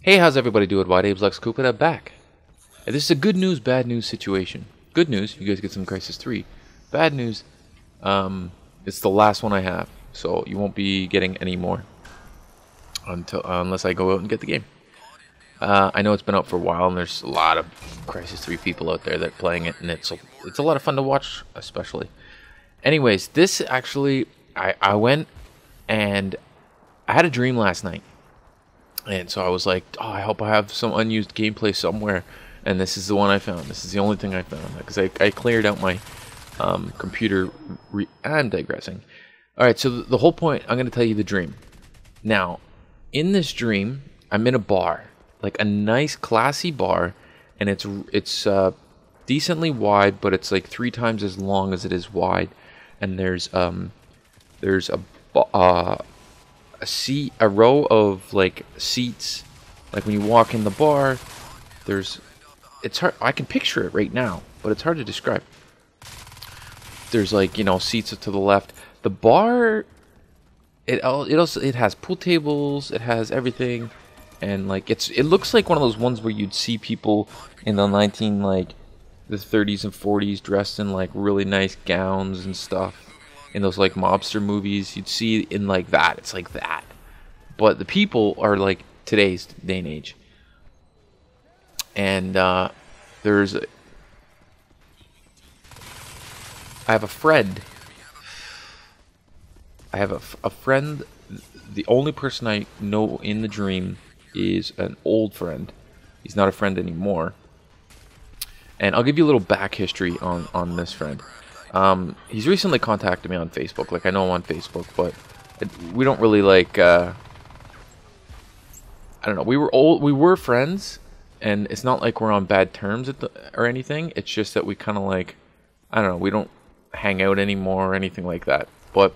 Hey, how's everybody doing? White Abe's Lex Coupe, and I'm back. And this is a good news, bad news situation. Good news, you guys get some Crysis 3. Bad news, it's the last one I have, so you won't be getting any more unless I go out and get the game. I know it's been out for a while, and there's a lot of Crysis 3 people out there that are playing it, and it's a lot of fun to watch, especially. Anyways, this actually, I went and I had a dream last night. And so I was like, oh, I hope I have some unused gameplay somewhere. And this is the one I found. This is the only thing I found. Because I cleared out my computer. I'm digressing. Alright, so the whole point, I'm going to tell you the dream. Now, in this dream, I'm in a bar. Like a nice, classy bar. And it's decently wide, but it's like 3 times as long as it is wide. And there's a row of like seats, like when you walk in the bar. It's hard, I can picture it right now, but it's hard to describe. There's like, you know, seats to the left. The bar, it has pool tables, it has everything, and like it looks like one of those ones where you'd see people in the 30s and 40s dressed in like really nice gowns and stuff. In those like mobster movies, you'd see in like that. It's like that, but the people are like today's day and age. And I have a friend. A friend. The only person I know in the dream is an old friend. He's not a friend anymore. And I'll give you a little back history on this friend. He's recently contacted me on Facebook. Like, I know him on Facebook, but we don't really like. I don't know. We were friends, and it's not like we're on bad terms or anything. It's just that we kind of like, I don't know. We don't hang out anymore or anything like that. But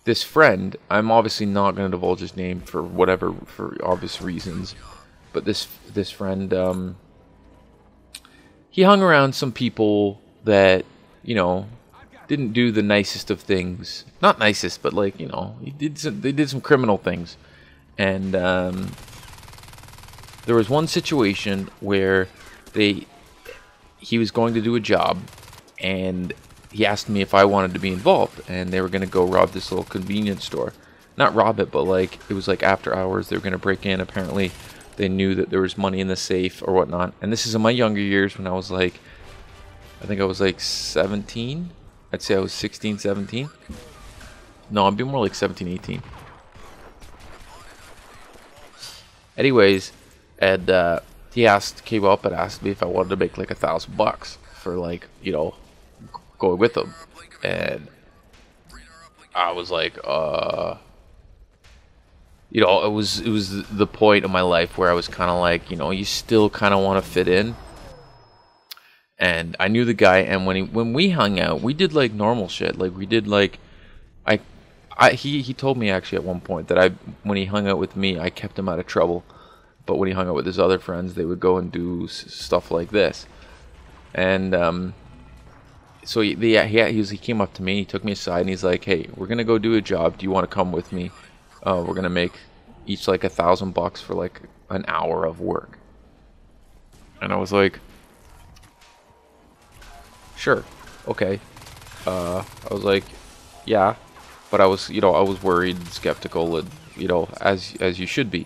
this friend, I'm obviously not going to divulge his name for obvious reasons. But this friend, he hung around some people that, you know, didn't do the nicest of things. Not nicest, but like, you know, they did some criminal things. And there was one situation where he was going to do a job, and he asked me if I wanted to be involved, and they were going to go rob this little convenience store. Not rob it, but like, it was like after hours. They were going to break in. Apparently they knew that there was money in the safe or whatnot. And this is in my younger years, when I was like, I think I was like 17. I'd say I was 16, 17. No, I'd be more like 17, 18. Anyways, and he came up and asked me if I wanted to make like $1,000 for, like, you know, going with him. And I was like, you know, it was the point of my life where I was kind of like, you know, you still kind of want to fit in. And I knew the guy, and when we hung out, we did like normal shit. Like, we did like, he told me actually at one point that when he hung out with me, I kept him out of trouble. But when he hung out with his other friends, they would go and do stuff like this. And so he came up to me, he took me aside, and he's like, "Hey, we're gonna go do a job. Do you want to come with me? We're gonna make each like $1,000 for like an hour of work." And I was like, "Sure, okay." I was like, "Yeah," but I was, you know, I was worried, skeptical, and, you know, as you should be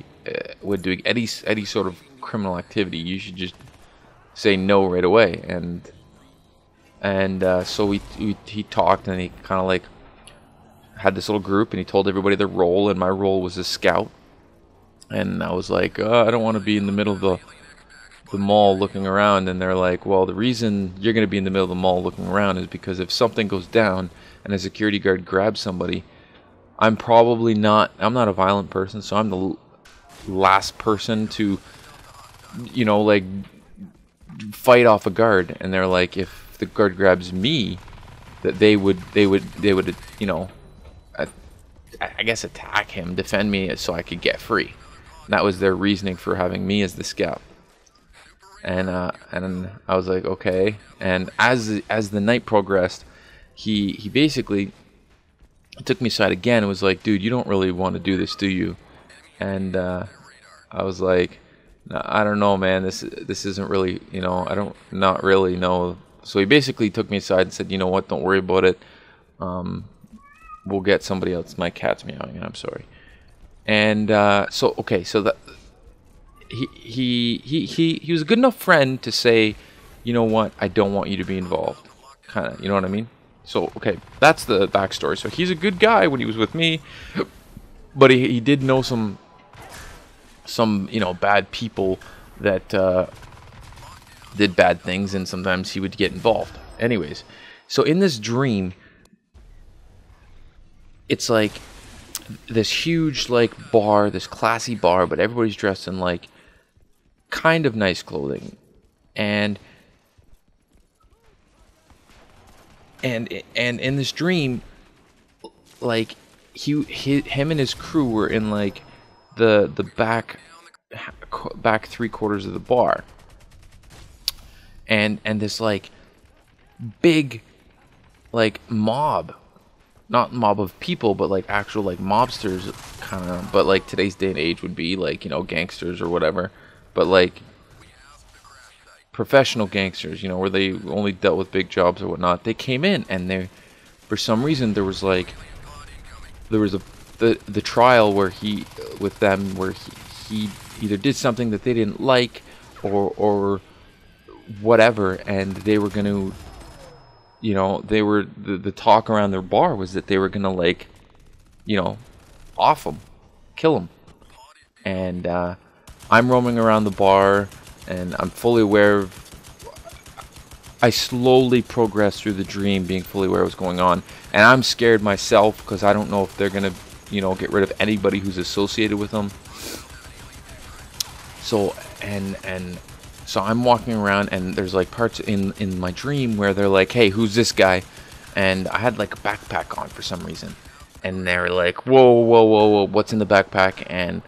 when doing any sort of criminal activity. You should just say no right away. And so he talked, and he kind of like had this little group, and he told everybody their role, and my role was a scout. And I was like, I don't want to be in the middle of the mall looking around. And they're like, well, the reason you're going to be in the middle of the mall looking around is because if something goes down and a security guard grabs somebody, I'm not a violent person, so I'm the last person to, you know, like, fight off a guard. And they're like, if the guard grabs me, that they would, you know, I guess attack him, defend me, so I could get free. And that was their reasoning for having me as the scout. And I was like, okay. And as the night progressed, he basically took me aside again and was like, dude, you don't really want to do this, do you? And I I was like, "No, I don't know, man. This isn't really, you know, I don't not really know." So he basically took me aside and said, "You know what? Don't worry about it. We'll get somebody else." My cat's meowing, and I'm sorry. And so okay, so that he was a good enough friend to say, "You know what? I don't want you to be involved." Kind of, you know what I mean? So okay, that's the backstory. So he's a good guy when he was with me, but he did know some you know bad people that did bad things, and sometimes he would get involved. Anyways, so in this dream, it's like this huge like bar, this classy bar, but everybody's dressed in like kind of nice clothing, and in this dream, like him and his crew were in like the back 3/4 of the bar, and this like big like mob, not mob of people, but like actual like mobsters kind of, but like today's day and age would be like, you know, gangsters or whatever, but like professional gangsters, you know, where they only dealt with big jobs or whatnot. They came in, and they, for some reason, there was the trial where he with them where he either did something that they didn't like or whatever, and they were gonna, you know, they were the talk around their bar was that they were gonna like, you know, off him, kill him, and I'm roaming around the bar. And I'm fully aware of... I slowly progress through the dream, being fully aware of what's going on. And I'm scared myself, because I don't know if they're going to, you know, get rid of anybody who's associated with them. So, and so I'm walking around, and there's, like, parts in my dream where they're like, "Hey, who's this guy?" And I had, like, a backpack on for some reason. And they were like, "Whoa, whoa, whoa, whoa, what's in the backpack?" And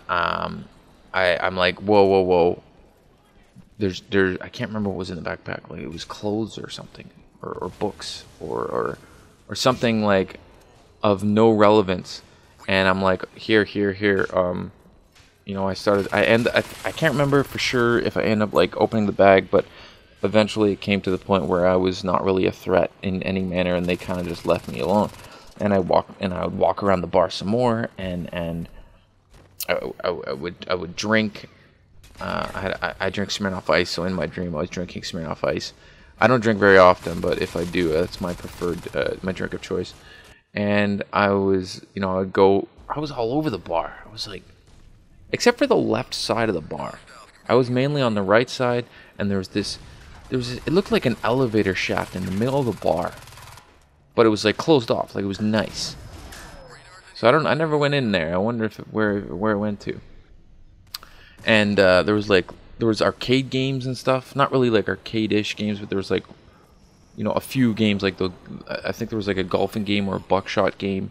I'm like, "Whoa, whoa, whoa. There, I can't remember what was in the backpack. Like, it was clothes or something, or books, or something like of no relevance." And I'm like, here. You know, I can't remember for sure if I end up like opening the bag, but eventually it came to the point where I was not really a threat in any manner, and they kind of just left me alone. And I would walk around the bar some more, and I would drink. I drink Smirnoff Ice, so in my dream I was drinking Smirnoff Ice. I don't drink very often, but if I do, that's my preferred, my drink of choice. And I was, you know, I was all over the bar. I was like, except for the left side of the bar. I was mainly on the right side, and it looked like an elevator shaft in the middle of the bar. But it was like closed off, like it was nice. So I never went in there. I wonder where it went to. And there was arcade games and stuff. Not really like arcade-ish games, but there was like, you know, a few games like I think there was like a golfing game or a buckshot game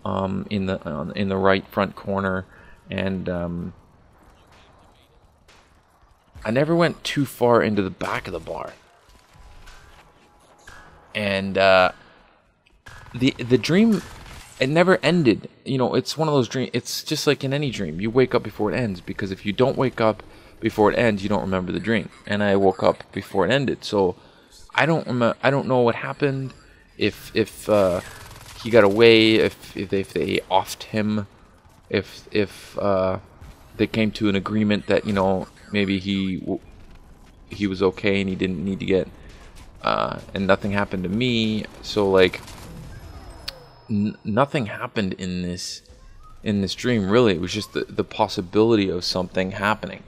in the right front corner. And I never went too far into the back of the bar. And the dream, it never ended. You know, it's one of those dreams. It's just like in any dream. You wake up before it ends, because if you don't wake up before it ends, you don't remember the dream. And I woke up before it ended, so I don't know what happened. If he got away, if they offed him, if they came to an agreement that, you know, maybe he was okay and he didn't need to get and nothing happened to me. So like nothing happened in this dream, really. It was just the possibility of something happening,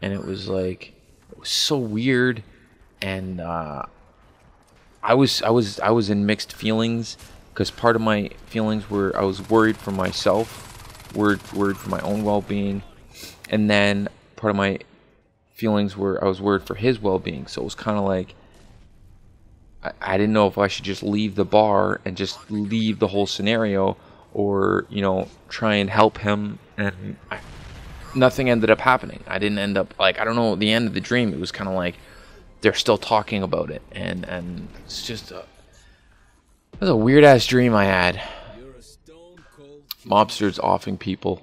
and it was like, it was so weird. And I was in mixed feelings, because part of my feelings were I was worried for myself, worried for my own well-being, and then part of my feelings were I was worried for his well-being. So it was kind of like I didn't know if I should just leave the bar and just leave the whole scenario, or, you know, try and help him. And nothing ended up happening. I didn't end up, like, I don't know, at the end of the dream, it was kind of like they're still talking about it, and it's just it was a weird ass dream I had. Mobsters offing people.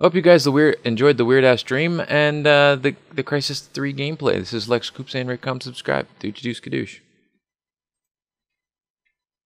Hope you guys enjoyed the weird ass stream and the Crysis 3 gameplay. This is Lex Coupe saying, "Come subscribe. Dooch deuce kadoosh."